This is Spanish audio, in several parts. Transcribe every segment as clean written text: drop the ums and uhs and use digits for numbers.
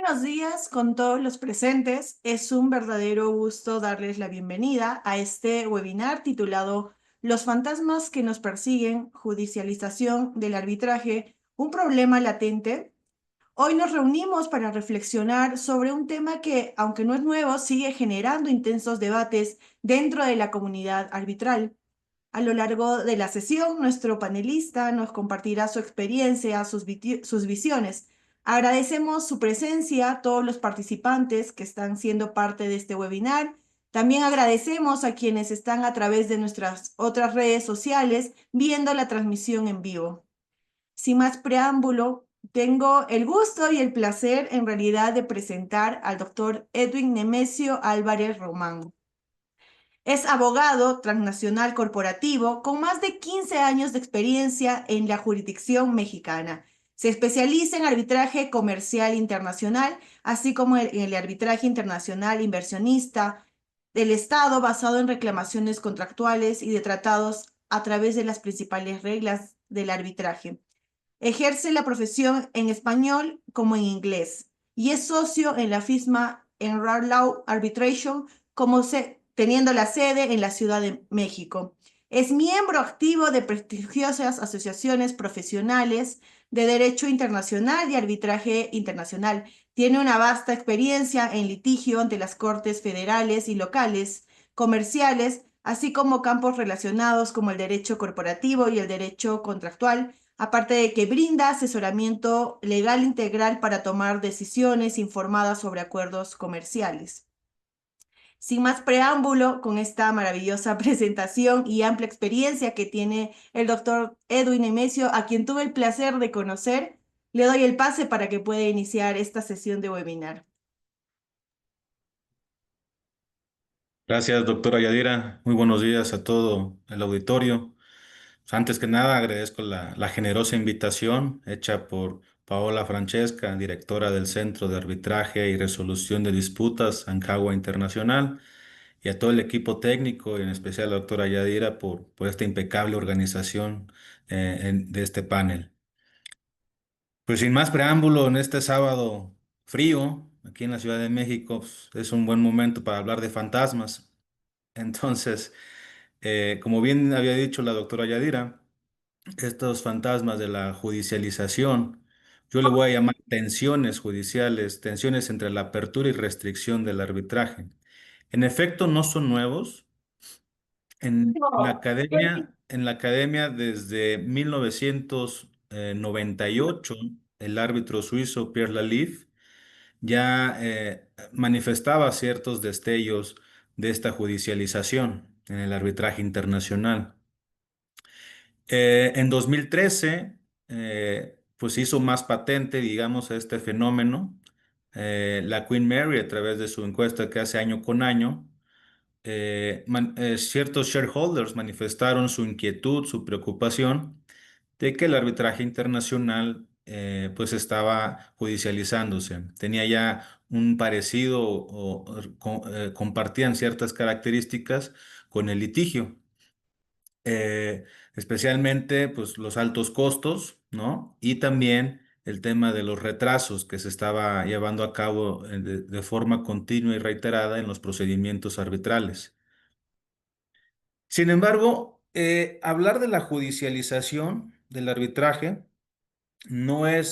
Buenos días con todos los presentes. Es un verdadero gusto darles la bienvenida a este webinar titulado Los fantasmas que nos persiguen, judicialización del arbitraje, un problema latente. Hoy nos reunimos para reflexionar sobre un tema que, aunque no es nuevo, sigue generando intensos debates dentro de la comunidad arbitral. A lo largo de la sesión, nuestro panelista nos compartirá su experiencia, sus visiones. Agradecemos su presencia a todos los participantes que están siendo parte de este webinar. También agradecemos a quienes están a través de nuestras otras redes sociales viendo la transmisión en vivo. Sin más preámbulo, tengo el gusto y el placer en realidad de presentar al doctor Edwin Nemesio Álvarez Román. Es abogado transnacional corporativo con más de 15 años de experiencia en la jurisdicción mexicana. Se especializa en arbitraje comercial internacional, así como en el arbitraje internacional inversionista del Estado basado en reclamaciones contractuales y de tratados a través de las principales reglas del arbitraje. Ejerce la profesión en español como en inglés y es socio en la firma Enrar Law Arbitration teniendo la sede en la Ciudad de México. Es miembro activo de prestigiosas asociaciones profesionales de derecho internacional y arbitraje internacional. Tiene una vasta experiencia en litigio ante las cortes federales y locales, comerciales, así como campos relacionados como el derecho corporativo y el derecho contractual, aparte de que brinda asesoramiento legal integral para tomar decisiones informadas sobre acuerdos comerciales. Sin más preámbulo, con esta maravillosa presentación y amplia experiencia que tiene el doctor Edwin Nemesio, a quien tuve el placer de conocer, le doy el pase para que pueda iniciar esta sesión de webinar. Gracias, doctora Yadira. Muy buenos días a todo el auditorio. Pues, antes que nada, agradezco la generosa invitación hecha por Paola Francesca, directora del Centro de Arbitraje y Resolución de Disputas, Ancagua Internacional, y a todo el equipo técnico, y en especial a la doctora Yadira, por esta impecable organización de este panel. Pues sin más preámbulo, en este sábado frío, aquí en la Ciudad de México, pues, es un buen momento para hablar de fantasmas. Entonces, como bien había dicho la doctora Yadira, estos fantasmas de la judicialización, yo le voy a llamar tensiones judiciales, tensiones entre la apertura y restricción del arbitraje. En efecto, no son nuevos. En la academia desde 1998, el árbitro suizo Pierre Lalive ya manifestaba ciertos destellos de esta judicialización en el arbitraje internacional. En 2013, pues hizo más patente, digamos, este fenómeno. La Queen Mary, a través de su encuesta que hace año con año, ciertos shareholders manifestaron su inquietud, su preocupación de que el arbitraje internacional pues estaba judicializándose. Tenía ya un parecido compartían ciertas características con el litigio. Especialmente pues los altos costos, ¿no? Y también el tema de los retrasos que se estaba llevando a cabo de forma continua y reiterada en los procedimientos arbitrales. Sin embargo, hablar de la judicialización del arbitraje no hay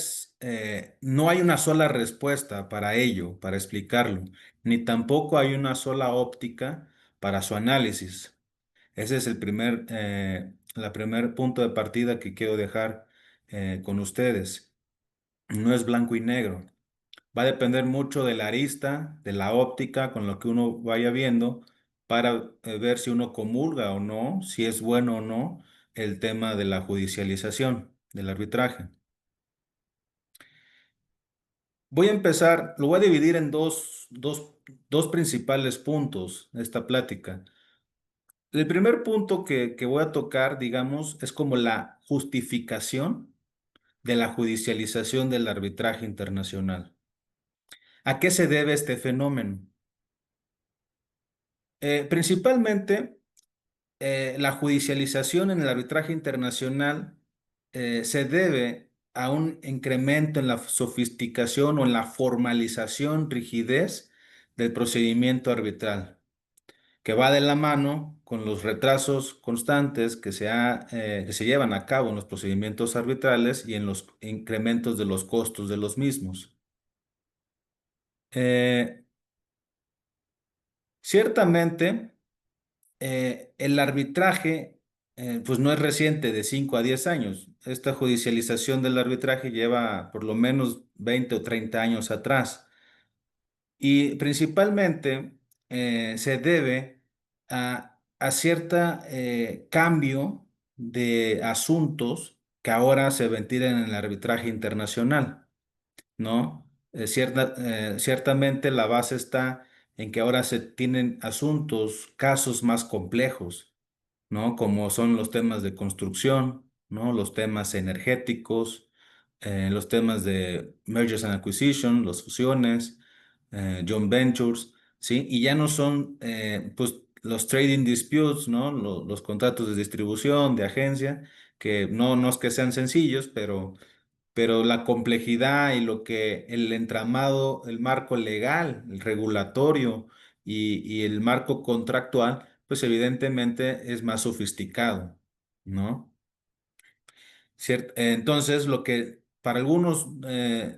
una sola respuesta para ello, para explicarlo, ni tampoco hay una sola óptica para su análisis. Ese es la primer punto de partida que quiero dejar con ustedes. No es blanco y negro. Va a depender mucho de la arista, de la óptica, con lo que uno vaya viendo, para ver si uno comulga o no, si es bueno o no el tema de la judicialización, del arbitraje. Voy a empezar, lo voy a dividir en dos principales puntos de esta plática. El primer punto que voy a tocar, digamos, es como la justificación de la judicialización del arbitraje internacional. ¿A qué se debe este fenómeno? Principalmente, la judicialización en el arbitraje internacional se debe a un incremento en la sofisticación o en la formalización, rigidez del procedimiento arbitral, que va de la mano con los retrasos constantes que se llevan a cabo en los procedimientos arbitrales y en los incrementos de los costos de los mismos. Eh, Ciertamente, el arbitraje pues no es reciente, de 5 a 10 años. Esta judicialización del arbitraje lleva por lo menos 20 o 30 años atrás. Y principalmente se debe a cierto cambio de asuntos que ahora se ventilan en el arbitraje internacional, ¿no? Ciertamente la base está en que ahora se tienen asuntos, casos más complejos, ¿no? Como son los temas de construcción, ¿no? Los temas energéticos, los temas de mergers and acquisition, las fusiones, joint ventures, ¿sí? Y ya no son, pues, los trading disputes, ¿no? Los contratos de distribución, de agencia, que no es que sean sencillos, pero la complejidad y lo que el entramado, el marco legal, el regulatorio y el marco contractual, pues evidentemente es más sofisticado, ¿no? Entonces, lo que para algunos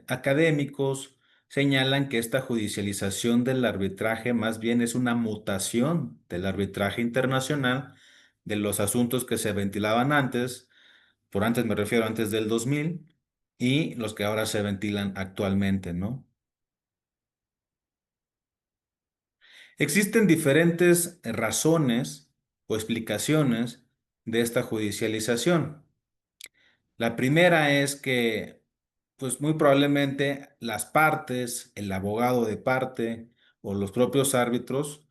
académicos señalan que esta judicialización del arbitraje más bien es una mutación del arbitraje internacional de los asuntos que se ventilaban antes, por antes me refiero antes del 2000, y los que ahora se ventilan actualmente, ¿no? Existen diferentes razones o explicaciones de esta judicialización. La primera es que, pues muy probablemente las partes, el abogado de parte o los propios árbitros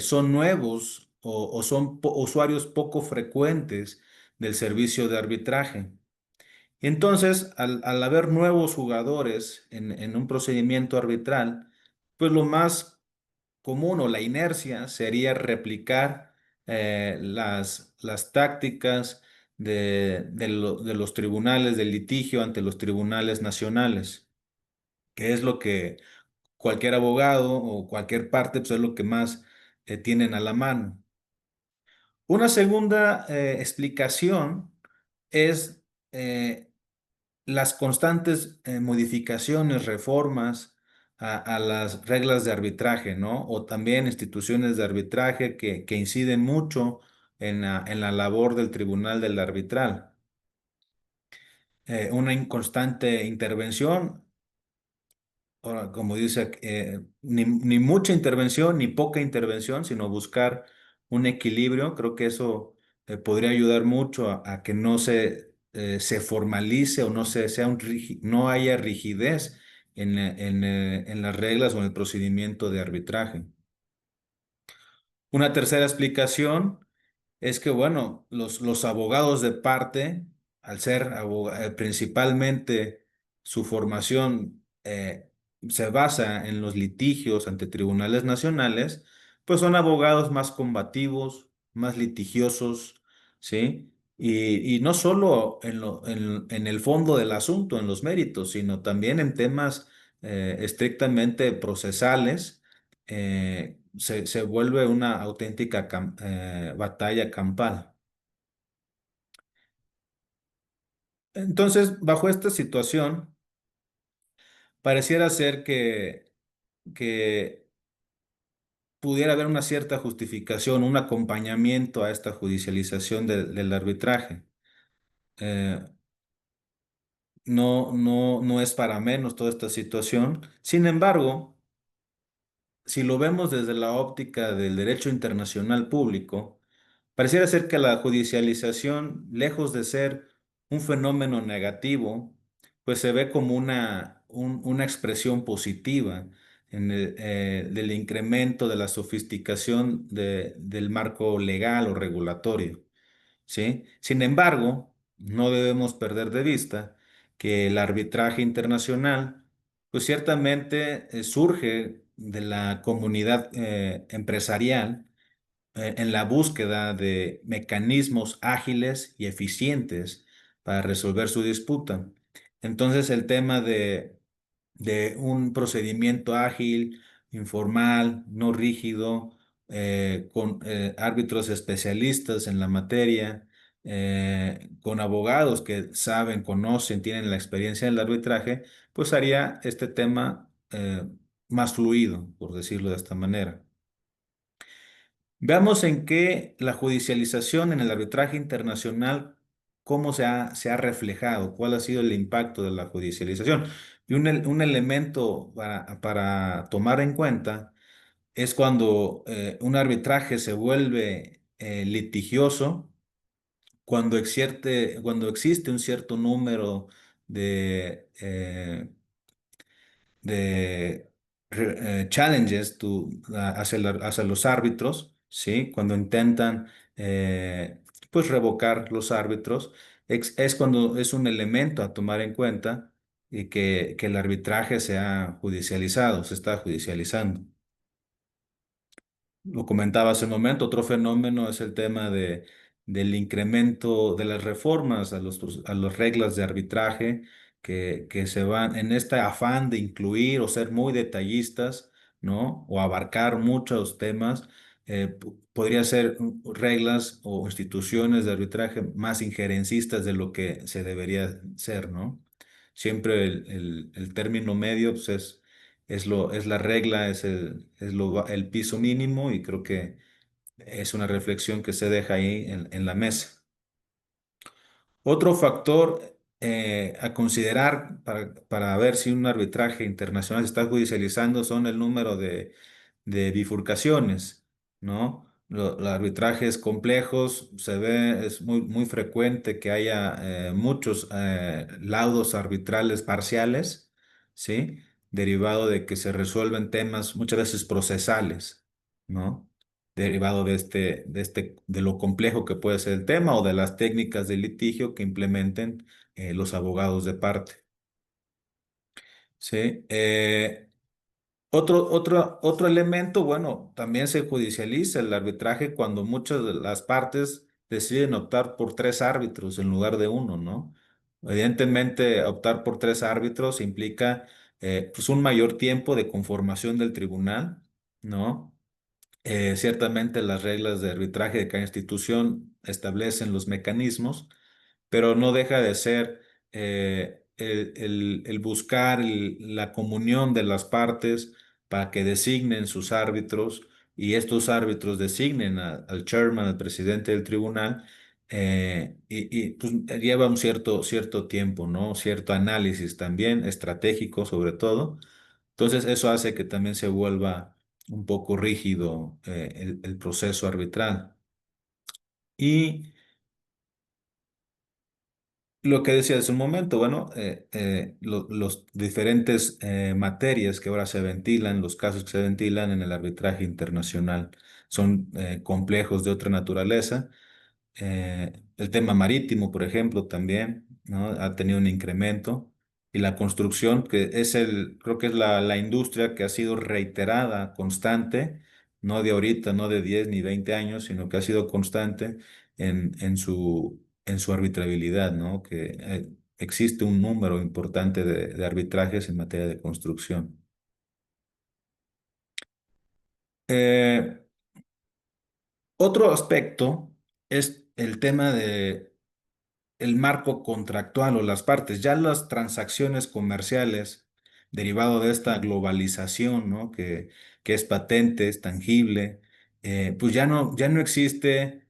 son nuevos o son usuarios poco frecuentes del servicio de arbitraje. Entonces, al haber nuevos jugadores en un procedimiento arbitral, pues lo más común o la inercia sería replicar las tácticas de los tribunales del litigio ante los tribunales nacionales, que es lo que cualquier abogado o cualquier parte, pues es lo que más tienen a la mano. Una segunda explicación es las constantes modificaciones, reformas a las reglas de arbitraje, ¿no? O también instituciones de arbitraje que inciden mucho en la labor del tribunal del arbitral. Una inconstante intervención, ahora, como dice, ni mucha intervención ni poca intervención, sino buscar un equilibrio. Creo que eso podría ayudar mucho a que no se formalice o no haya rigidez en las reglas o en el procedimiento de arbitraje. Una tercera explicación es que, bueno, los abogados de parte, al ser principalmente su formación se basa en los litigios ante tribunales nacionales, pues son abogados más combativos, más litigiosos, ¿sí? Y no solo en el fondo del asunto, en los méritos, sino también en temas estrictamente procesales. Se vuelve una auténtica batalla campal. Entonces, bajo esta situación, pareciera ser que pudiera haber una cierta justificación, un acompañamiento a esta judicialización del arbitraje. Eh, no es para menos toda esta situación. Sin embargo, si lo vemos desde la óptica del derecho internacional público, pareciera ser que la judicialización, lejos de ser un fenómeno negativo, pues se ve como una expresión positiva del incremento de la sofisticación del marco legal o regulatorio, ¿sí? Sin embargo, no debemos perder de vista que el arbitraje internacional, pues ciertamente surge de la comunidad empresarial en la búsqueda de mecanismos ágiles y eficientes para resolver su disputa. Entonces, el tema de un procedimiento ágil, informal, no rígido, con árbitros especialistas en la materia, con abogados que saben, conocen, tienen la experiencia del arbitraje, pues haría este tema más fluido, por decirlo de esta manera. Veamos en qué la judicialización en el arbitraje internacional, cómo se ha reflejado, cuál ha sido el impacto de la judicialización. Y un elemento para tomar en cuenta es cuando un arbitraje se vuelve litigioso, cuando existe un cierto número de, de challenges hacia los árbitros, ¿sí? Cuando intentan pues revocar los árbitros, es cuando es un elemento a tomar en cuenta y que el arbitraje se ha judicializado, se está judicializando. Lo comentaba hace un momento, otro fenómeno es el tema del incremento de las reformas a las reglas de arbitraje que se van en este afán de incluir o ser muy detallistas, ¿no? O abarcar muchos temas. Podría ser reglas o instituciones de arbitraje más injerencistas de lo que se debería ser, ¿no? Siempre el término medio pues, es la regla, el piso mínimo y creo que es una reflexión que se deja ahí en la mesa. Otro factor a considerar para ver si un arbitraje internacional se está judicializando son el número de bifurcaciones, ¿no? Los arbitrajes complejos es muy frecuente que haya muchos laudos arbitrales parciales, ¿sí? Derivado de que se resuelven temas muchas veces procesales, ¿no? Derivado de lo complejo que puede ser el tema o de las técnicas de litigio que implementen los abogados de parte. ¿Sí? Otro elemento, bueno, también se judicializa el arbitraje cuando muchas de las partes deciden optar por tres árbitros en lugar de uno, ¿no? Evidentemente, optar por tres árbitros implica pues un mayor tiempo de conformación del tribunal, ¿no? Ciertamente las reglas de arbitraje de cada institución establecen los mecanismos, pero no deja de ser el buscar la comunión de las partes para que designen sus árbitros y estos árbitros designen al chairman, al presidente del tribunal, pues, lleva un cierto tiempo, ¿no? Cierto análisis también, estratégico sobre todo. Entonces eso hace que también se vuelva un poco rígido el proceso arbitral. Y lo que decía hace un momento, bueno, los diferentes materias que ahora se ventilan, los casos que se ventilan en el arbitraje internacional son complejos de otra naturaleza. El tema marítimo, por ejemplo, también, ¿no? Ha tenido un incremento. Y la construcción, creo que es la industria que ha sido reiterada, constante, no de ahorita, no de 10 ni 20 años, sino que ha sido constante en su arbitrabilidad, ¿no? Que existe un número importante de arbitrajes en materia de construcción. Eh, Otro aspecto es el tema de el marco contractual o las partes, ya las transacciones comerciales derivado de esta globalización, ¿no? Que es patente, es tangible, pues ya no existe,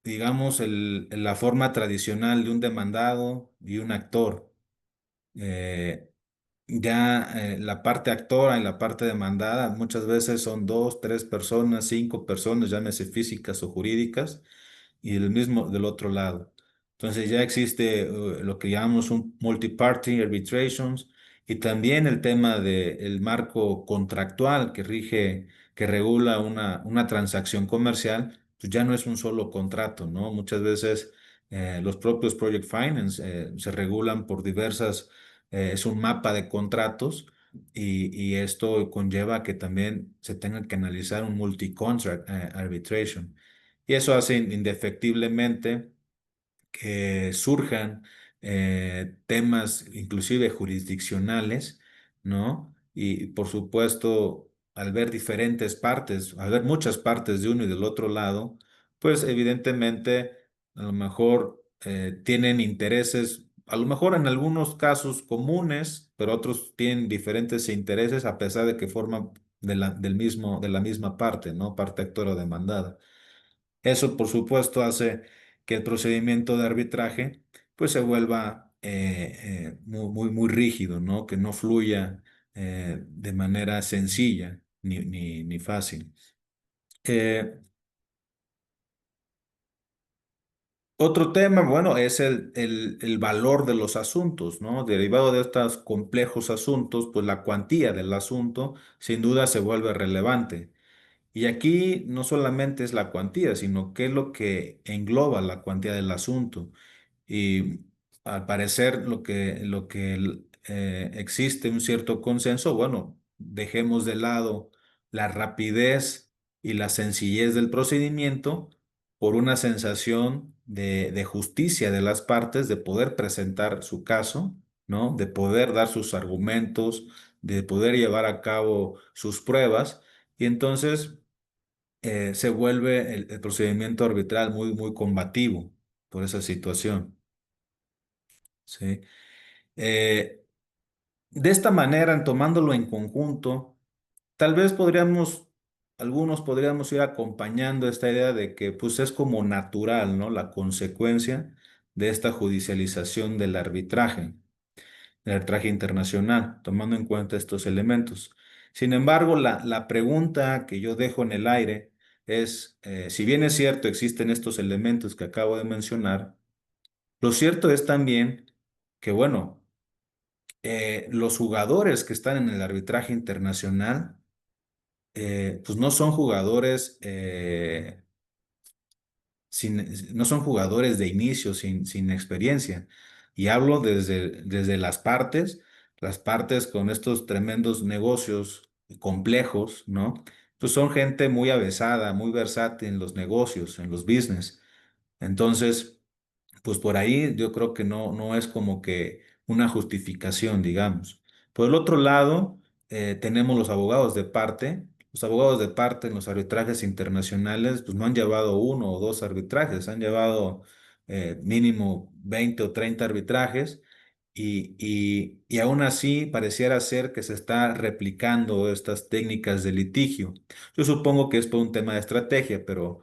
digamos, la forma tradicional de un demandado y un actor. Eh, la parte actora y la parte demandada muchas veces son dos, tres personas, cinco personas, llámese físicas o jurídicas y el mismo del otro lado. Entonces ya existe lo que llamamos un multi-party arbitrations y también el tema del marco contractual que regula una transacción comercial, pues ya no es un solo contrato, ¿no? Muchas veces los propios project finance se regulan por es un mapa de contratos y esto conlleva que también se tenga que analizar un multi-contract arbitration. Y eso hace indefectiblemente que surjan temas inclusive jurisdiccionales, ¿no? Y por supuesto, al ver diferentes partes, al ver muchas partes de uno y del otro lado, pues evidentemente a lo mejor tienen intereses, a lo mejor en algunos casos comunes, pero otros tienen diferentes intereses a pesar de que forman de la misma parte, ¿no? Parte actora o demandada. Eso, por supuesto, hace que el procedimiento de arbitraje pues se vuelva muy rígido, ¿no? Que no fluya de manera sencilla ni fácil. Eh, Otro tema, bueno, es el valor de los asuntos, ¿no? Derivado de estos complejos asuntos, pues la cuantía del asunto sin duda se vuelve relevante. Y aquí no solamente es la cuantía, sino qué es lo que engloba la cuantía del asunto. Y al parecer lo que existe un cierto consenso, bueno, dejemos de lado la rapidez y la sencillez del procedimiento por una sensación de justicia de las partes, de poder presentar su caso, ¿no? De poder dar sus argumentos, de poder llevar a cabo sus pruebas. Y entonces se vuelve el procedimiento arbitral muy combativo por esa situación. ¿Sí? Eh, de esta manera, tomándolo en conjunto, tal vez algunos podríamos ir acompañando esta idea de que pues es como natural, ¿no? La consecuencia de esta judicialización del arbitraje internacional, tomando en cuenta estos elementos. Sin embargo, la pregunta que yo dejo en el aire es, si bien es cierto, existen estos elementos que acabo de mencionar, lo cierto es también que, bueno, los jugadores que están en el arbitraje internacional, pues no son jugadores no son jugadores de inicio, sin experiencia. Y hablo desde las partes con estos tremendos negocios complejos, ¿no? Pues son gente muy avesada, muy versátil en los negocios, en los business. Entonces, pues por ahí yo creo que no es como que una justificación, digamos. Por el otro lado, tenemos los abogados de parte. Los abogados de parte en los arbitrajes internacionales, pues no han llevado uno o dos arbitrajes, han llevado mínimo 20 o 30 arbitrajes y aún así pareciera ser que se está replicando estas técnicas de litigio. Yo supongo que es por un tema de estrategia, pero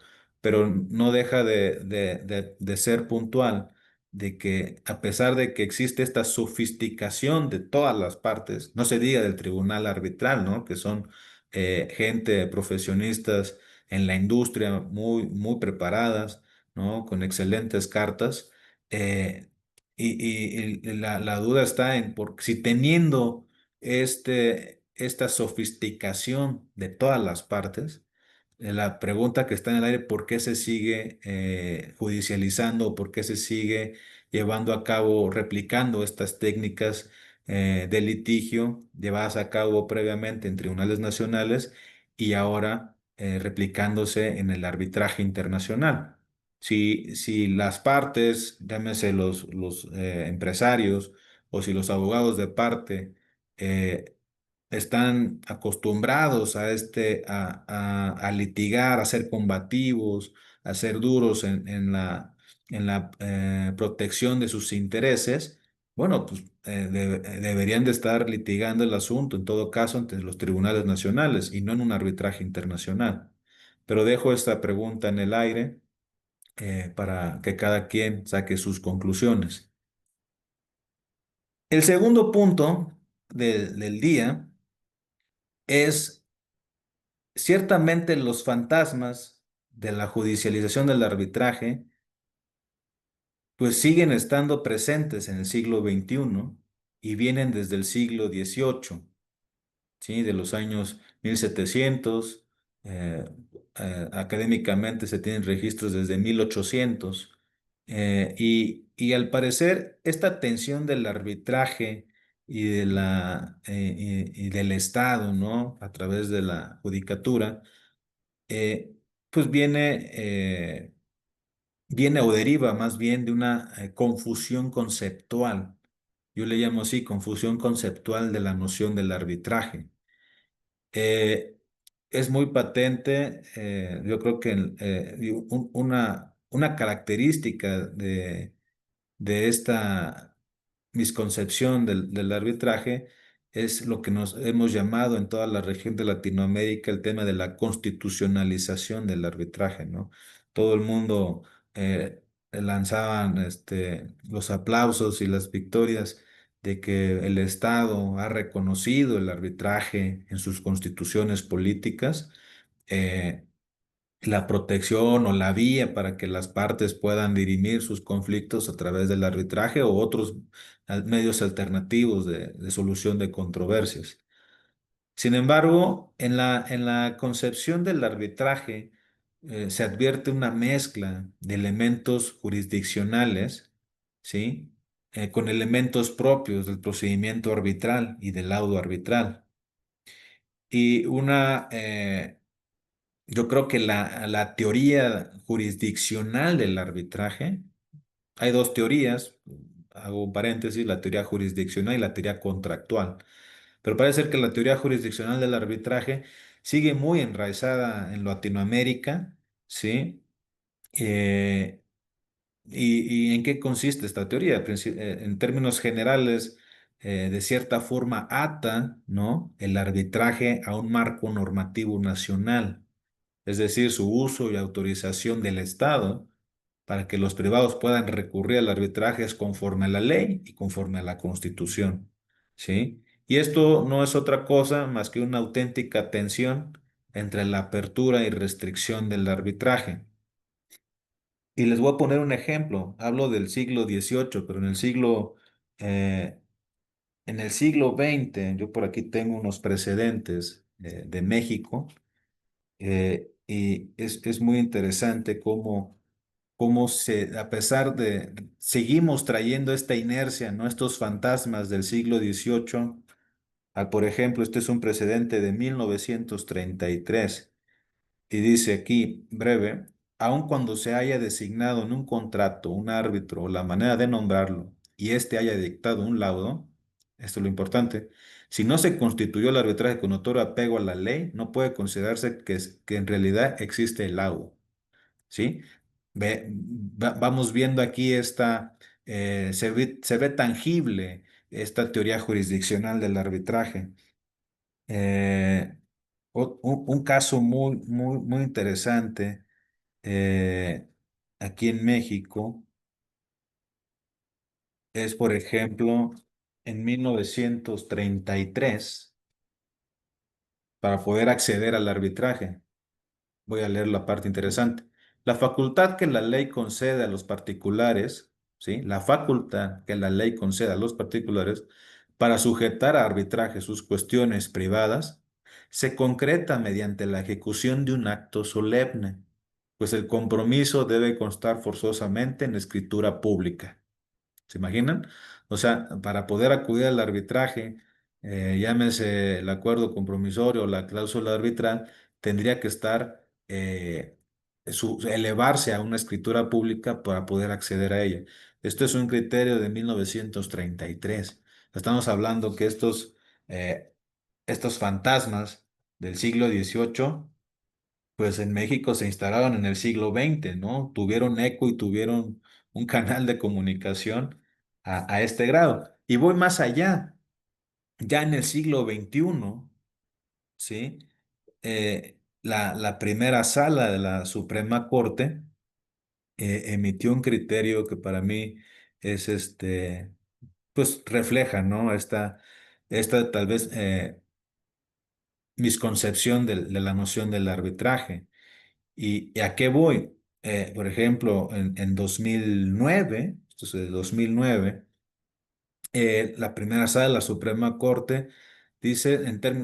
no deja de ser puntual de que a pesar de que existe esta sofisticación de todas las partes, no se diga del tribunal arbitral, ¿no? Que son gente, profesionistas en la industria muy preparadas, ¿no? Con excelentes cartas. eh, y la duda está en por si teniendo esta sofisticación de todas las partes, la pregunta que está en el aire, ¿por qué se sigue judicializando o por qué se sigue llevando a cabo, replicando estas técnicas de litigio llevadas a cabo previamente en tribunales nacionales y ahora replicándose en el arbitraje internacional? Si las partes, llámese los empresarios o si los abogados de parte, eh, están acostumbrados a litigar, a ser combativos, a ser duros en la protección de sus intereses, bueno, pues deberían de estar litigando el asunto, en todo caso, ante los tribunales nacionales y no en un arbitraje internacional. Pero dejo esta pregunta en el aire para que cada quien saque sus conclusiones. El segundo punto del día es ciertamente los fantasmas de la judicialización del arbitraje pues siguen estando presentes en el siglo XXI y vienen desde el siglo XVIII, ¿sí? De los años 1700, eh, académicamente se tienen registros desde 1800, y al parecer esta tensión del arbitraje y del Estado, ¿no? A través de la judicatura, eh, pues viene o deriva más bien de una confusión conceptual. Yo le llamo así, confusión conceptual de la noción del arbitraje. Eh, es muy patente, yo creo que una característica de esta misconcepción del arbitraje es lo que nos hemos llamado en toda la región de Latinoamérica el tema de la constitucionalización del arbitraje, ¿no? Todo el mundo lanzaban los aplausos y las victorias de que el Estado ha reconocido el arbitraje en sus constituciones políticas. eh, la protección o la vía para que las partes puedan dirimir sus conflictos a través del arbitraje o otros medios alternativos de solución de controversias. Sin embargo, en la concepción del arbitraje se advierte una mezcla de elementos jurisdiccionales, ¿sí? Con elementos propios del procedimiento arbitral y del laudo arbitral. Y yo creo que la teoría jurisdiccional del arbitraje, hay dos teorías, hago un paréntesis, la teoría jurisdiccional y la teoría contractual, pero parece ser que la teoría jurisdiccional del arbitraje sigue muy enraizada en Latinoamérica, ¿sí? Eh, y en qué consiste esta teoría? En términos generales, de cierta forma ata, ¿no? El arbitraje a un marco normativo nacional, es decir, su uso y autorización del Estado para que los privados puedan recurrir al arbitraje es conforme a la ley y conforme a la Constitución, ¿sí? Y esto no es otra cosa más que una auténtica tensión entre la apertura y restricción del arbitraje. Y les voy a poner un ejemplo. Hablo del siglo XVIII, pero eh, en el siglo XX, yo por aquí tengo unos precedentes de México. Y es muy interesante cómo a pesar seguimos trayendo esta inercia, ¿no? Estos fantasmas del siglo XVIII. Por ejemplo, este es un precedente de 1933 y dice aquí, breve, aun cuando se haya designado en un contrato un árbitro o la manera de nombrarlo y éste haya dictado un laudo, esto es lo importante, si no se constituyó el arbitraje con notorio apego a la ley, no puede considerarse que en realidad existe el laudo, ¿sí? Vamos viendo aquí se ve tangible esta teoría jurisdiccional del arbitraje. Eh, un caso muy interesante eh, aquí en México es, por ejemplo, en 1933, para poder acceder al arbitraje. Voy a leer la parte interesante. La facultad que la ley concede a los particulares, ¿sí? La facultad que la ley concede a los particulares para sujetar a arbitraje sus cuestiones privadas se concreta mediante la ejecución de un acto solemne, pues el compromiso debe constar forzosamente en escritura pública. ¿Se imaginan? O sea, para poder acudir al arbitraje, llámese el acuerdo compromisorio o la cláusula arbitral, tendría que estar, elevarse a una escritura pública para poder acceder a ella. Esto es un criterio de 1933. Estamos hablando que estos fantasmas del siglo XVIII pues en México se instalaron en el siglo XX, ¿no? Tuvieron eco y tuvieron un canal de comunicación a este grado. Y voy más allá, ya en el siglo XXI, ¿sí? La primera sala de la Suprema Corte emitió un criterio que para mí es pues refleja, ¿no? Esta tal vez misconcepción de la noción del arbitraje. ¿Y a qué voy? Por ejemplo, en 2009, esto es de 2009, la primera sala de la Suprema Corte dice,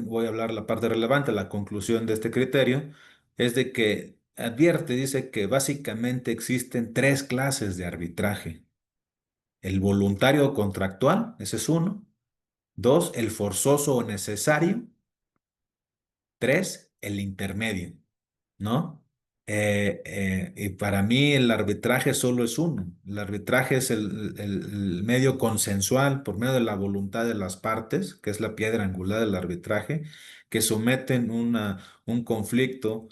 voy a hablar la parte relevante, la conclusión de este criterio, es de que advierte, dice que básicamente existen tres clases de arbitraje. El voluntario o contractual, ese es uno. Dos, el forzoso o necesario. Tres, el intermedio, ¿no? Y para mí el arbitraje solo es uno. El arbitraje es el medio consensual por medio de la voluntad de las partes, que es la piedra angular del arbitraje, que someten un conflicto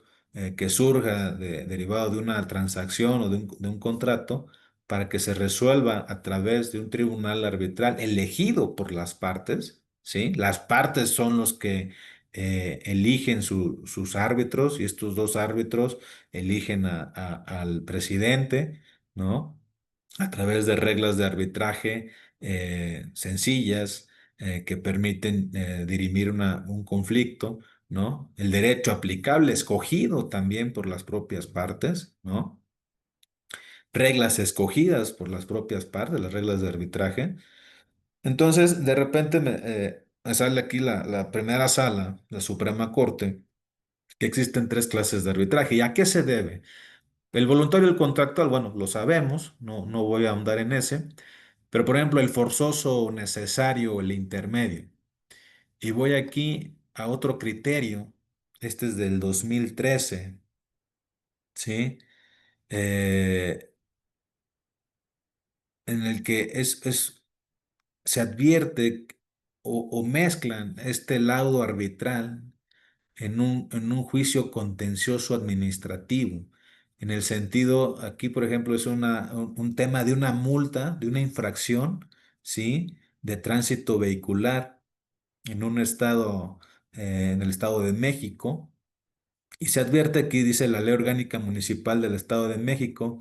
que surja derivado de una transacción o de un contrato para que se resuelva a través de un tribunal arbitral elegido por las partes, ¿sí? Las partes son los que eligen sus árbitros, y estos dos árbitros eligen al presidente, ¿no? A través de reglas de arbitraje sencillas que permiten dirimir un conflicto, ¿no? El derecho aplicable escogido también por las propias partes, ¿no? Reglas escogidas por las propias partes, las reglas de arbitraje. Entonces, de repente me sale aquí la primera sala, la Suprema Corte, que existen tres clases de arbitraje. ¿Y a qué se debe? El voluntario y el contractual, bueno, lo sabemos, no voy a ahondar en ese, pero por ejemplo, el forzoso o necesario o el intermedio. Y voy aquí a otro criterio, este es del 2013, ¿sí? Eh, en el que se advierte o mezclan este laudo arbitral en un juicio contencioso administrativo. En el sentido, aquí, por ejemplo, es un tema de una multa, de una infracción, ¿sí? De tránsito vehicular en un estado, en el Estado de México. Y se advierte aquí, dice la Ley Orgánica Municipal del Estado de México,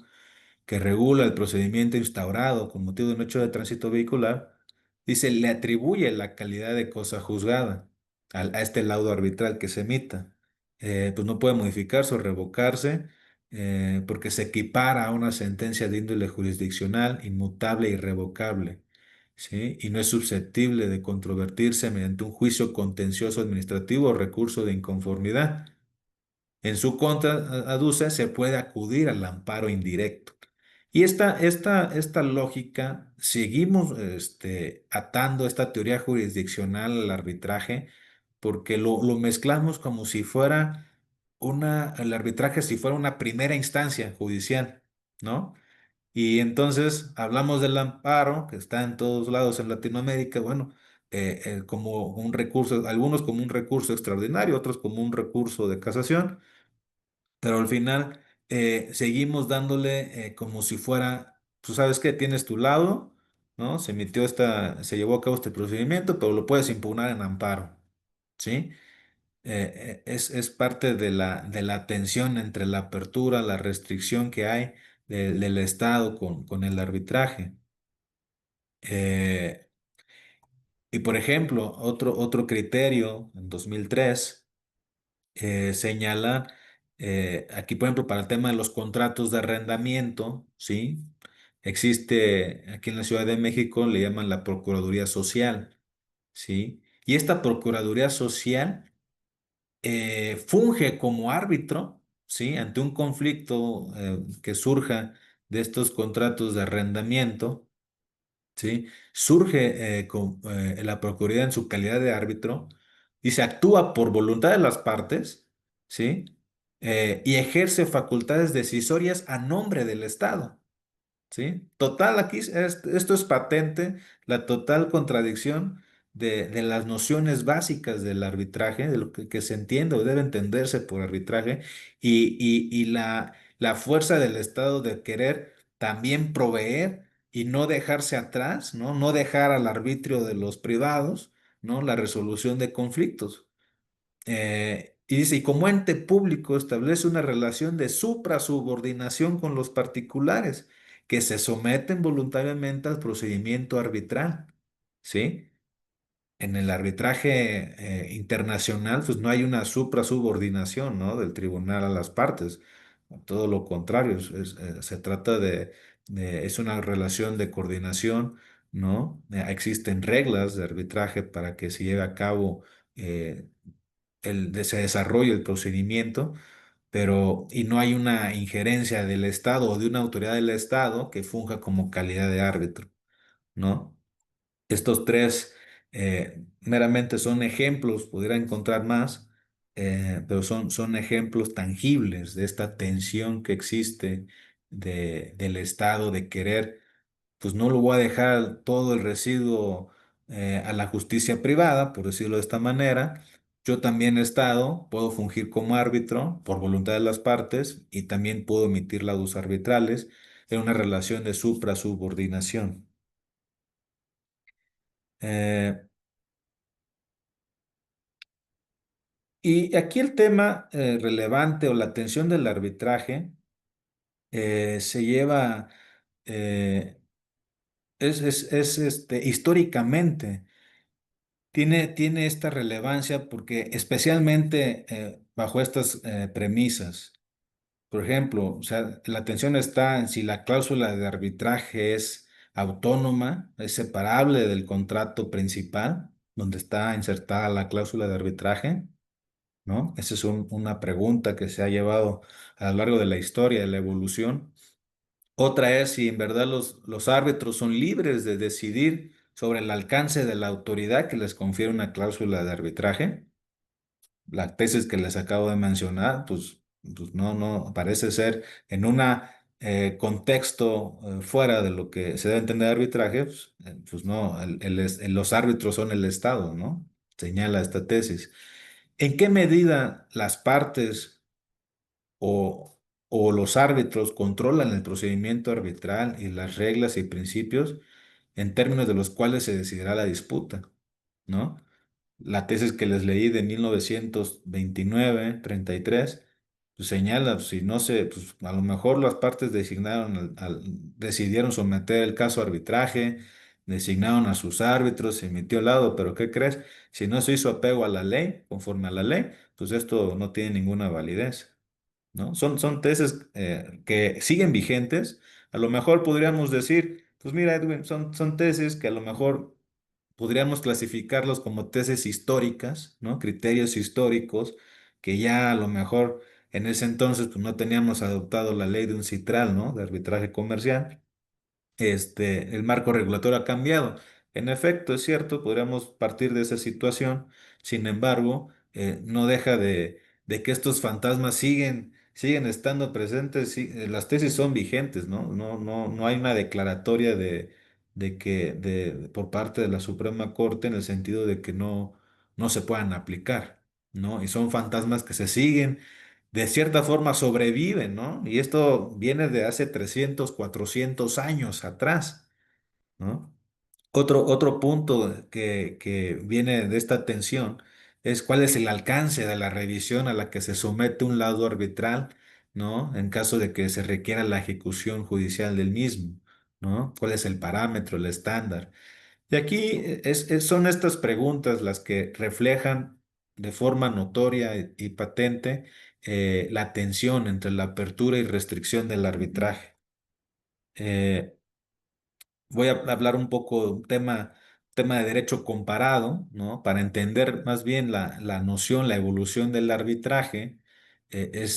que regula el procedimiento instaurado con motivo de un hecho de tránsito vehicular, dice, le atribuye la calidad de cosa juzgada a este laudo arbitral que se emita. Pues no puede modificarse o revocarse porque se equipara a una sentencia de índole jurisdiccional, inmutable e irrevocable, ¿sí? Y no es susceptible de controvertirse mediante un juicio contencioso administrativo o recurso de inconformidad. En su contra, aduce, se puede acudir al amparo indirecto. Y esta lógica, seguimos atando esta teoría jurisdiccional al arbitraje, porque lo mezclamos como si fuera el arbitraje si fuera una primera instancia judicial, ¿no? Y entonces hablamos del amparo, que está en todos lados en Latinoamérica, bueno, como un recurso, algunos como un recurso extraordinario, otros como un recurso de casación, pero al final seguimos dándole como si fuera, tú sabes que tienes tu lado, ¿no? Se llevó a cabo este procedimiento, pero lo puedes impugnar en amparo, ¿sí? Es parte de la tensión entre la apertura, la restricción que hay del Estado con el arbitraje. Eh, y por ejemplo, otro criterio en 2003 señala, aquí por ejemplo, para el tema de los contratos de arrendamiento, ¿sí? Existe aquí en la Ciudad de México, le llaman la Procuraduría Social, ¿sí? Y esta Procuraduría Social funge como árbitro, ¿sí? Ante un conflicto que surja de estos contratos de arrendamiento, ¿sí? Surge la Procuraduría en su calidad de árbitro y se actúa por voluntad de las partes, ¿sí? Y ejerce facultades decisorias a nombre del Estado. ¿Sí? Total, aquí esto es patente, la total contradicción de las nociones básicas del arbitraje, de lo que se entiende o debe entenderse por arbitraje, y la fuerza del Estado de querer también proveer y no dejarse atrás, ¿no? No dejar al arbitrio de los privados, ¿no? La resolución de conflictos. Y dice, y como ente público establece una relación de suprasubordinación con los particulares que se someten voluntariamente al procedimiento arbitral, ¿sí? En el arbitraje internacional, pues no hay una suprasubordinación, ¿no? Del tribunal a las partes. Todo lo contrario, se trata es una relación de coordinación, ¿no? Existen reglas de arbitraje para que se lleve a cabo eh, se desarrolle el procedimiento, y no hay una injerencia del Estado o de una autoridad del Estado que funja como calidad de árbitro, ¿no? Estos tres meramente son ejemplos, pudiera encontrar más, pero son ejemplos tangibles de esta tensión que existe del Estado de querer, pues no lo voy a dejar todo el residuo a la justicia privada, por decirlo de esta manera. Yo también, Estado, puedo fungir como árbitro por voluntad de las partes y también puedo emitir laudos arbitrales en una relación de supra-subordinación. Eh, y aquí el tema relevante o la atención del arbitraje se lleva, eh, históricamente, tiene esta relevancia porque especialmente bajo estas premisas. Por ejemplo, o sea, la atención está en si la cláusula de arbitraje es autónoma, es separable del contrato principal, donde está insertada la cláusula de arbitraje, ¿no? Esa es una pregunta que se ha llevado a lo largo de la historia, de la evolución. Otra es si en verdad los árbitros son libres de decidir sobre el alcance de la autoridad que les confiere una cláusula de arbitraje. La tesis que les acabo de mencionar, pues no, parece ser en un contexto fuera de lo que se debe entender de arbitraje, pues no, los árbitros son el Estado, ¿no? Señala esta tesis. ¿En qué medida las partes o, o los árbitros controlan el procedimiento arbitral y las reglas y principios en términos de los cuales se decidirá la disputa, ¿no? La tesis que les leí de 1929-33 pues señala, pues, si no se, pues a lo mejor las partes decidieron someter el caso a arbitraje, designaron a sus árbitros, se emitió lado, pero ¿qué crees? Si no se hizo apego a la ley, conforme a la ley, pues esto no tiene ninguna validez, ¿no? Son tesis que siguen vigentes. A lo mejor podríamos decir, pues mira, Edwin, son tesis que a lo mejor podríamos clasificarlos como tesis históricas, ¿no? Criterios históricos que ya a lo mejor en ese entonces pues no teníamos adoptado la ley de un citral, ¿no? De arbitraje comercial. El marco regulatorio ha cambiado. En efecto, es cierto, podríamos partir de esa situación. Sin embargo, no deja de que estos fantasmas siguen estando presentes. Las tesis son vigentes, ¿no? No hay una declaratoria por parte de la Suprema Corte en el sentido de que no se puedan aplicar, ¿no? Y son fantasmas que se siguen de cierta forma sobreviven, ¿no? Y esto viene de hace 300, 400 años atrás, ¿no? Otro punto que viene de esta tensión es cuál es el alcance de la revisión a la que se somete un lado arbitral, ¿no? En caso de que se requiera la ejecución judicial del mismo, ¿no? ¿Cuál es el parámetro, el estándar? Y aquí son estas preguntas las que reflejan de forma notoria y patente la tensión entre la apertura y restricción del arbitraje. Eh, Voy a hablar un poco de un tema de derecho comparado, ¿no? Para entender más bien la noción, la evolución del arbitraje,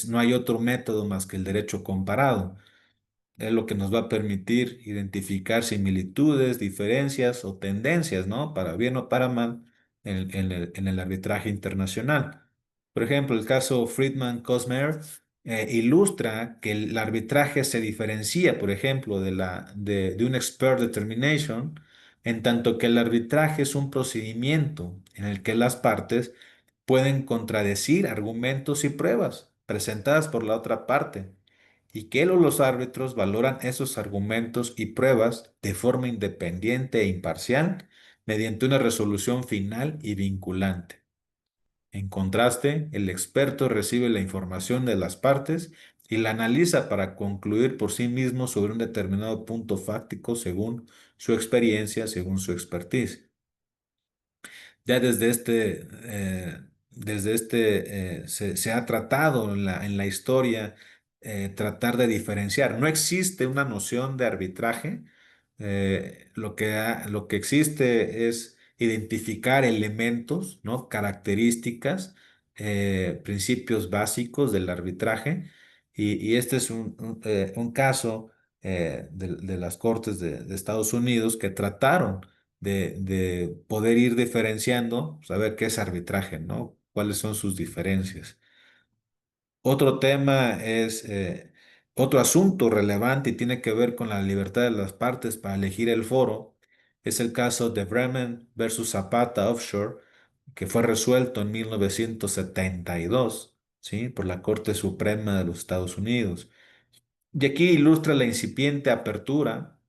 no hay otro método más que el derecho comparado. Es lo que nos va a permitir identificar similitudes, diferencias o tendencias, ¿no? Para bien o para mal en el arbitraje internacional. Por ejemplo, el caso Friedman-Cosmer ilustra que el arbitraje se diferencia, por ejemplo, de un expert determination, en tanto que el arbitraje es un procedimiento en el que las partes pueden contradecir argumentos y pruebas presentadas por la otra parte y que él o los árbitros valoran esos argumentos y pruebas de forma independiente e imparcial mediante una resolución final y vinculante. En contraste, el experto recibe la información de las partes y la analiza para concluir por sí mismo sobre un determinado punto fáctico según su experiencia, según su expertise. Ya se ha tratado en la historia tratar de diferenciar. No existe una noción de arbitraje. Lo que existe es identificar elementos, ¿no? Características, principios básicos del arbitraje. Y este es un caso de las Cortes de Estados Unidos que trataron de poder ir diferenciando, saber qué es arbitraje, ¿no? cuáles son sus diferencias. Otro tema es, otro asunto relevante y tiene que ver con la libertad de las partes para elegir el foro, es el caso de Bremen versus Zapata Offshore, que fue resuelto en 1972, ¿sí? Por la Corte Suprema de los Estados Unidos. Y aquí ilustra la incipiente apertura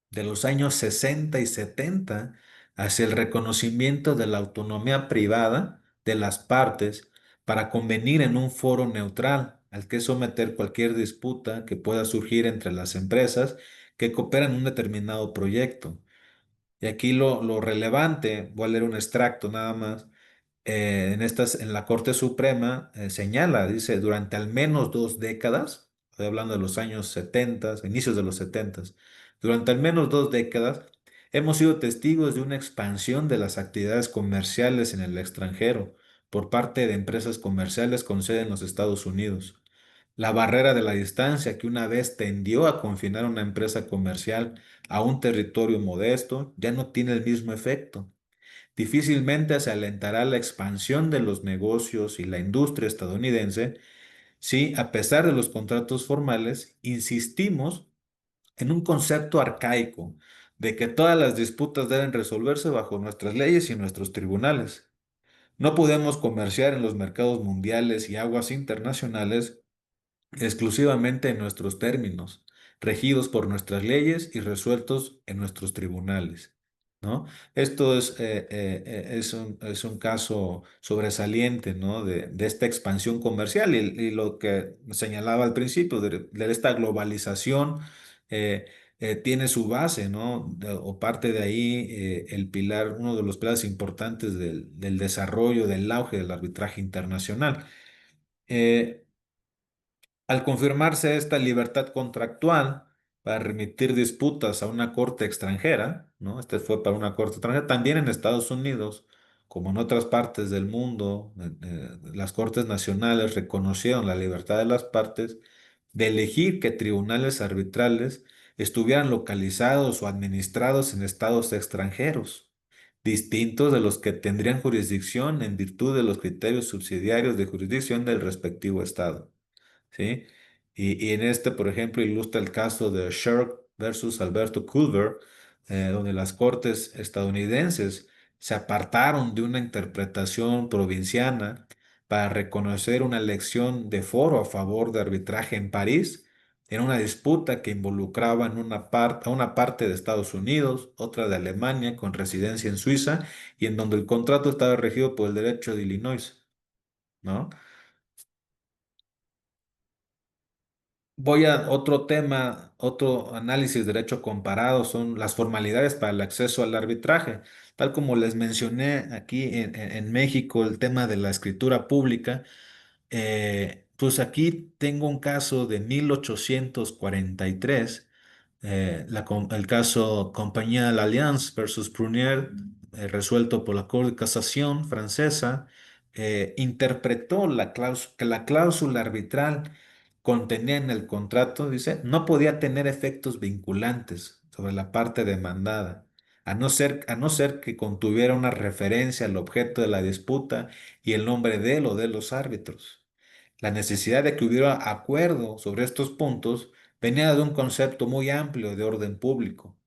de los años 60 y 70 hacia el reconocimiento de la autonomía privada de las partes para convenir en un foro neutral al que someter cualquier disputa que pueda surgir entre las empresas que cooperan en un determinado proyecto. Y aquí lo relevante, voy a leer un extracto nada más, en la Corte Suprema señala, dice, durante al menos 2 décadas, estoy hablando de los años 70, inicios de los 70, durante al menos 2 décadas, hemos sido testigos de una expansión de las actividades comerciales en el extranjero por parte de empresas comerciales con sede en los Estados Unidos. La barrera de la distancia que una vez tendió a confinar una empresa comercial a un territorio modesto ya no tiene el mismo efecto. Difícilmente se alentará la expansión de los negocios y la industria estadounidense si, a pesar de los contratos formales, insistimos en un concepto arcaico de que todas las disputas deben resolverse bajo nuestras leyes y nuestros tribunales. No podemos comerciar en los mercados mundiales y aguas internacionales exclusivamente en nuestros términos, regidos por nuestras leyes y resueltos en nuestros tribunales, ¿no? Esto es un caso sobresaliente, ¿no? De esta expansión comercial y lo que señalaba al principio, de esta globalización. eh, Tiene su base, ¿no? O parte de ahí el pilar, uno de los pilares importantes del desarrollo, del auge del arbitraje internacional. Eh, Al confirmarse esta libertad contractual para remitir disputas a una corte extranjera, ¿no? Este fue para una corte extranjera, también en Estados Unidos, como en otras partes del mundo, las cortes nacionales reconocieron la libertad de las partes de elegir que tribunales arbitrales estuvieran localizados o administrados en estados extranjeros, distintos de los que tendrían jurisdicción en virtud de los criterios subsidiarios de jurisdicción del respectivo estado. ¿Sí? Y en este, por ejemplo, ilustra el caso de Shirk versus Alberto Culver, donde las cortes estadounidenses se apartaron de una interpretación provinciana para reconocer una elección de foro a favor de arbitraje en París, en una disputa que involucraba a una parte de Estados Unidos, otra de Alemania, con residencia en Suiza, y en donde el contrato estaba regido por el derecho de Illinois, ¿no? Voy a otro tema, otro análisis de derecho comparado son las formalidades para el acceso al arbitraje. Tal como les mencioné aquí en México, el tema de la escritura pública, pues aquí tengo un caso de 1843, el caso Compañía de la Alliance versus Prunier, resuelto por la Corte de Casación francesa, interpretó que la cláusula arbitral contenía en el contrato, dice, no podía tener efectos vinculantes sobre la parte demandada, a no ser que contuviera una referencia al objeto de la disputa y el nombre de él o de los árbitros. La necesidad de que hubiera acuerdo sobre estos puntos venía de un concepto muy amplio de orden público.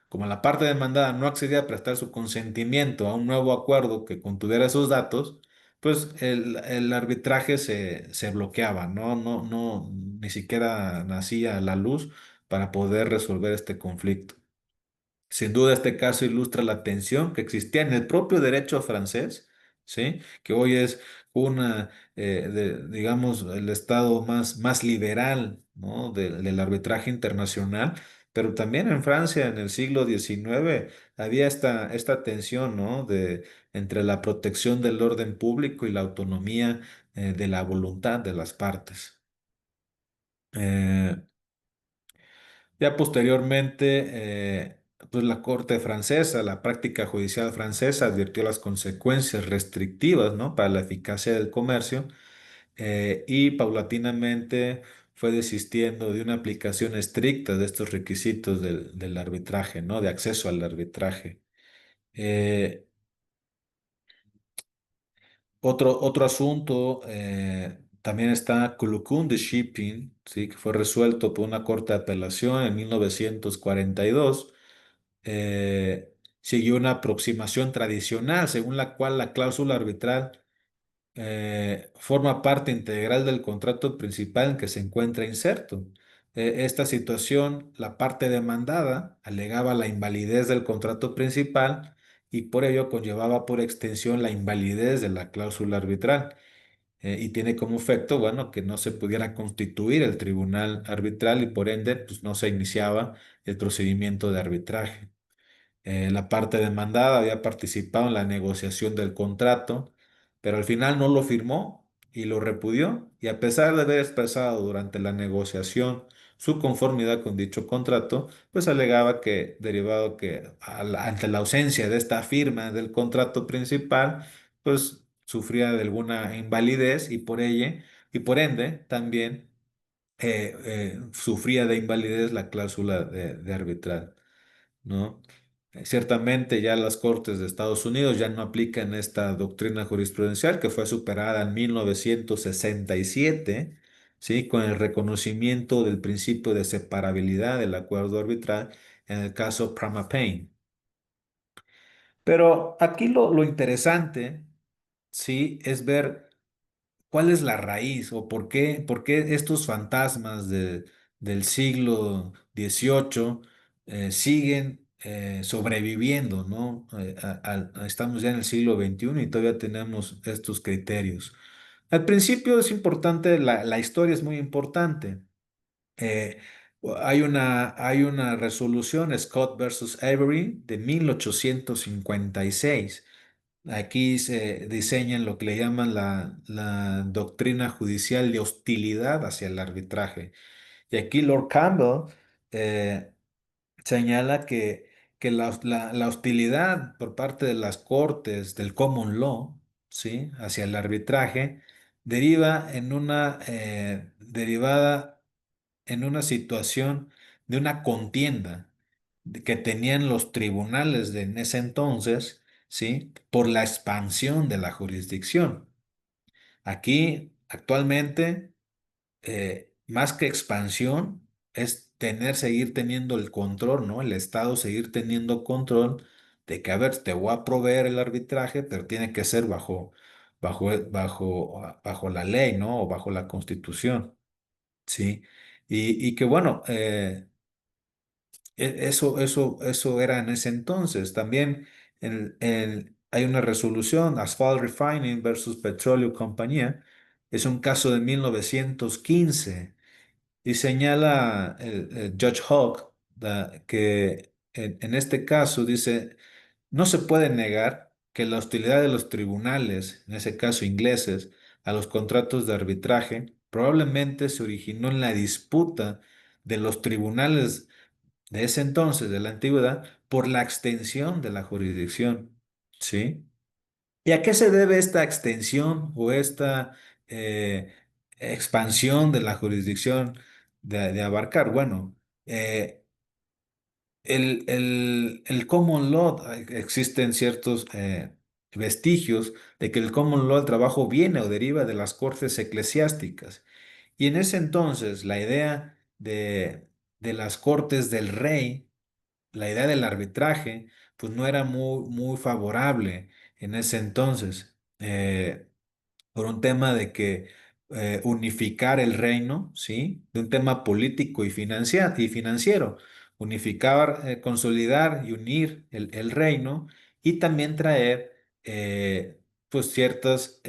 Como la parte demandada no accedía a prestar su consentimiento a un nuevo acuerdo que contuviera esos datos, pues el arbitraje se bloqueaba, ni siquiera nacía a la luz para poder resolver este conflicto. Sin duda, este caso ilustra la tensión que existía en el propio derecho francés, ¿sí? Que hoy es digamos, el estado más liberal, ¿no? Del arbitraje internacional, pero también en Francia en el siglo XIX había esta tensión, ¿no? Entre la protección del orden público y la autonomía, de la voluntad de las partes. Eh, ya posteriormente, pues la Corte francesa, la práctica judicial francesa advirtió las consecuencias restrictivas, ¿no? Para la eficacia del comercio, y paulatinamente fue desistiendo de una aplicación estricta de estos requisitos del arbitraje, ¿no? De acceso al arbitraje. Eh, Otro asunto, también está Kulukunde Shipping, ¿sí? Que fue resuelto por una corte de apelación en 1942. Siguió una aproximación tradicional según la cual la cláusula arbitral forma parte integral del contrato principal en que se encuentra inserto. Esta situación, la parte demandada alegaba la invalidez del contrato principal y por ello conllevaba por extensión la invalidez de la cláusula arbitral. Y tiene como efecto, bueno, que no se pudiera constituir el tribunal arbitral y por ende, pues no se iniciaba el procedimiento de arbitraje. La parte demandada había participado en la negociación del contrato, pero al final no lo firmó y lo repudió. Y a pesar de haber expresado durante la negociación su conformidad con dicho contrato, pues alegaba que, derivado que ante la ausencia de esta firma del contrato principal, pues sufría de alguna invalidez y por ende también sufría de invalidez la cláusula de arbitral, ¿no? Ciertamente ya las Cortes de Estados Unidos ya no aplican esta doctrina jurisprudencial que fue superada en 1967, ¿sí? Con el reconocimiento del principio de separabilidad del acuerdo arbitral en el caso Prama Payne. Pero aquí lo interesante, ¿sí? Es ver cuál es la raíz o por qué estos fantasmas del siglo XVIII siguen sobreviviendo, ¿no? Estamos ya en el siglo XXI y todavía tenemos estos criterios. Al principio es importante, la historia es muy importante. Eh, hay una resolución, Scott versus Avery, de 1856. Aquí se diseñan lo que le llaman la doctrina judicial de hostilidad hacia el arbitraje. Y aquí Lord Campbell eh, señala que la hostilidad por parte de las cortes del common law, ¿sí? Hacia el arbitraje deriva en una derivada en una situación de una contienda que tenían los tribunales en ese entonces, ¿sí? Por la expansión de la jurisdicción. Aquí, actualmente, más que expansión, es seguir teniendo el control, ¿no? El Estado seguir teniendo control de que, a ver, te voy a proveer el arbitraje, pero tiene que ser bajo la ley, ¿no? O bajo la Constitución. Sí, y que bueno, eso era en ese entonces. También hay una resolución, Asphalt Refining versus Petróleo Compañía, es un caso de 1915 y señala el Judge Hawk que en este caso dice, no se puede negar que la hostilidad de los tribunales, en ese caso ingleses, a los contratos de arbitraje probablemente se originó en la disputa de los tribunales de ese entonces, de la antigüedad, por la extensión de la jurisdicción. ¿Sí? ¿Y a qué se debe esta extensión o esta eh, expansión de la jurisdicción de abarcar? Bueno, el common law, existen ciertos vestigios de que el common law, el trabajo viene o deriva de las cortes eclesiásticas. Y en ese entonces, la idea de las cortes del rey, la idea del arbitraje, pues no era muy favorable en ese entonces. Por un tema de que unificar el reino, ¿sí? De un tema político y financiero. Unificar, consolidar y unir el reino y también traer pues ciertas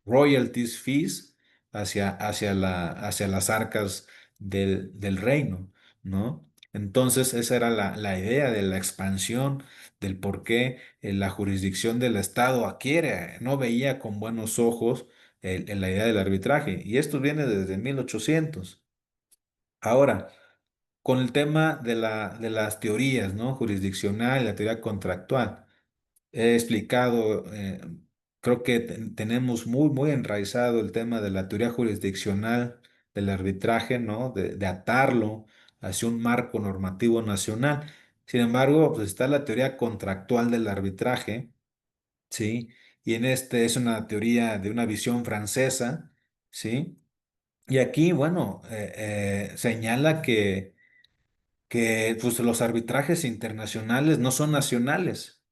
royalties fees hacia las arcas del reino, ¿no? Entonces, esa era la idea de la expansión, del por qué la jurisdicción del Estado adquiere, no veía con buenos ojos la idea del arbitraje. Y esto viene desde 1800. Ahora, con el tema de las teorías, ¿no? Jurisdiccional y la teoría contractual. He explicado, creo que tenemos muy enraizado el tema de la teoría jurisdiccional del arbitraje, ¿no? De atarlo hacia un marco normativo nacional. Sin embargo, pues está la teoría contractual del arbitraje, ¿sí? y en este es una teoría de una visión francesa, ¿sí? Y aquí, bueno, señala que pues, los arbitrajes internacionales no son nacionales,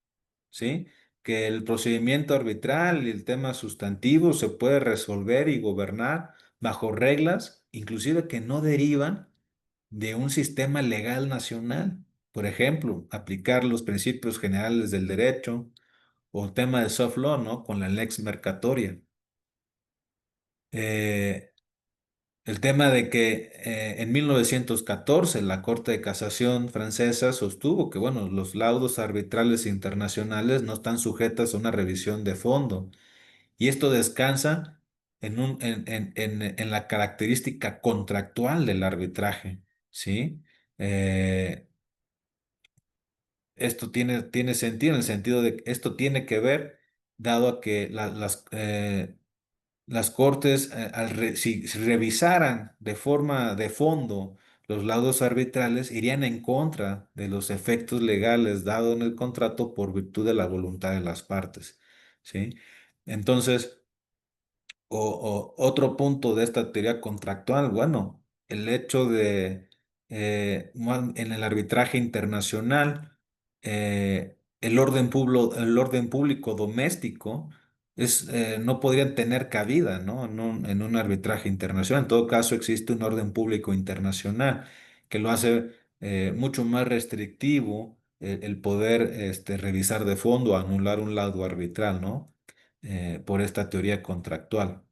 ¿sí? Que el procedimiento arbitral y el tema sustantivo se puede resolver y gobernar bajo reglas, inclusive que no derivan de un sistema legal nacional. Por ejemplo, aplicar los principios generales del derecho o el tema de soft law, ¿no? Con la lex mercatoria. Eh, el tema de que en 1914 la Corte de Casación francesa sostuvo que, bueno, los laudos arbitrales internacionales no están sujetas a una revisión de fondo. Y esto descansa en la característica contractual del arbitraje, ¿sí? Eh, Esto tiene sentido en el sentido de que esto tiene que ver, dado a que las cortes, si revisaran de forma de fondo los laudos arbitrales, irían en contra de los efectos legales dados en el contrato por virtud de la voluntad de las partes, ¿sí? Entonces, otro punto de esta teoría contractual, bueno, el hecho de en el arbitraje internacional, el orden público doméstico no podrían tener cabida, ¿no? En un arbitraje internacional. En todo caso, existe un orden público internacional que lo hace mucho más restrictivo el poder revisar de fondo, anular un laudo arbitral, ¿no? Por esta teoría contractual.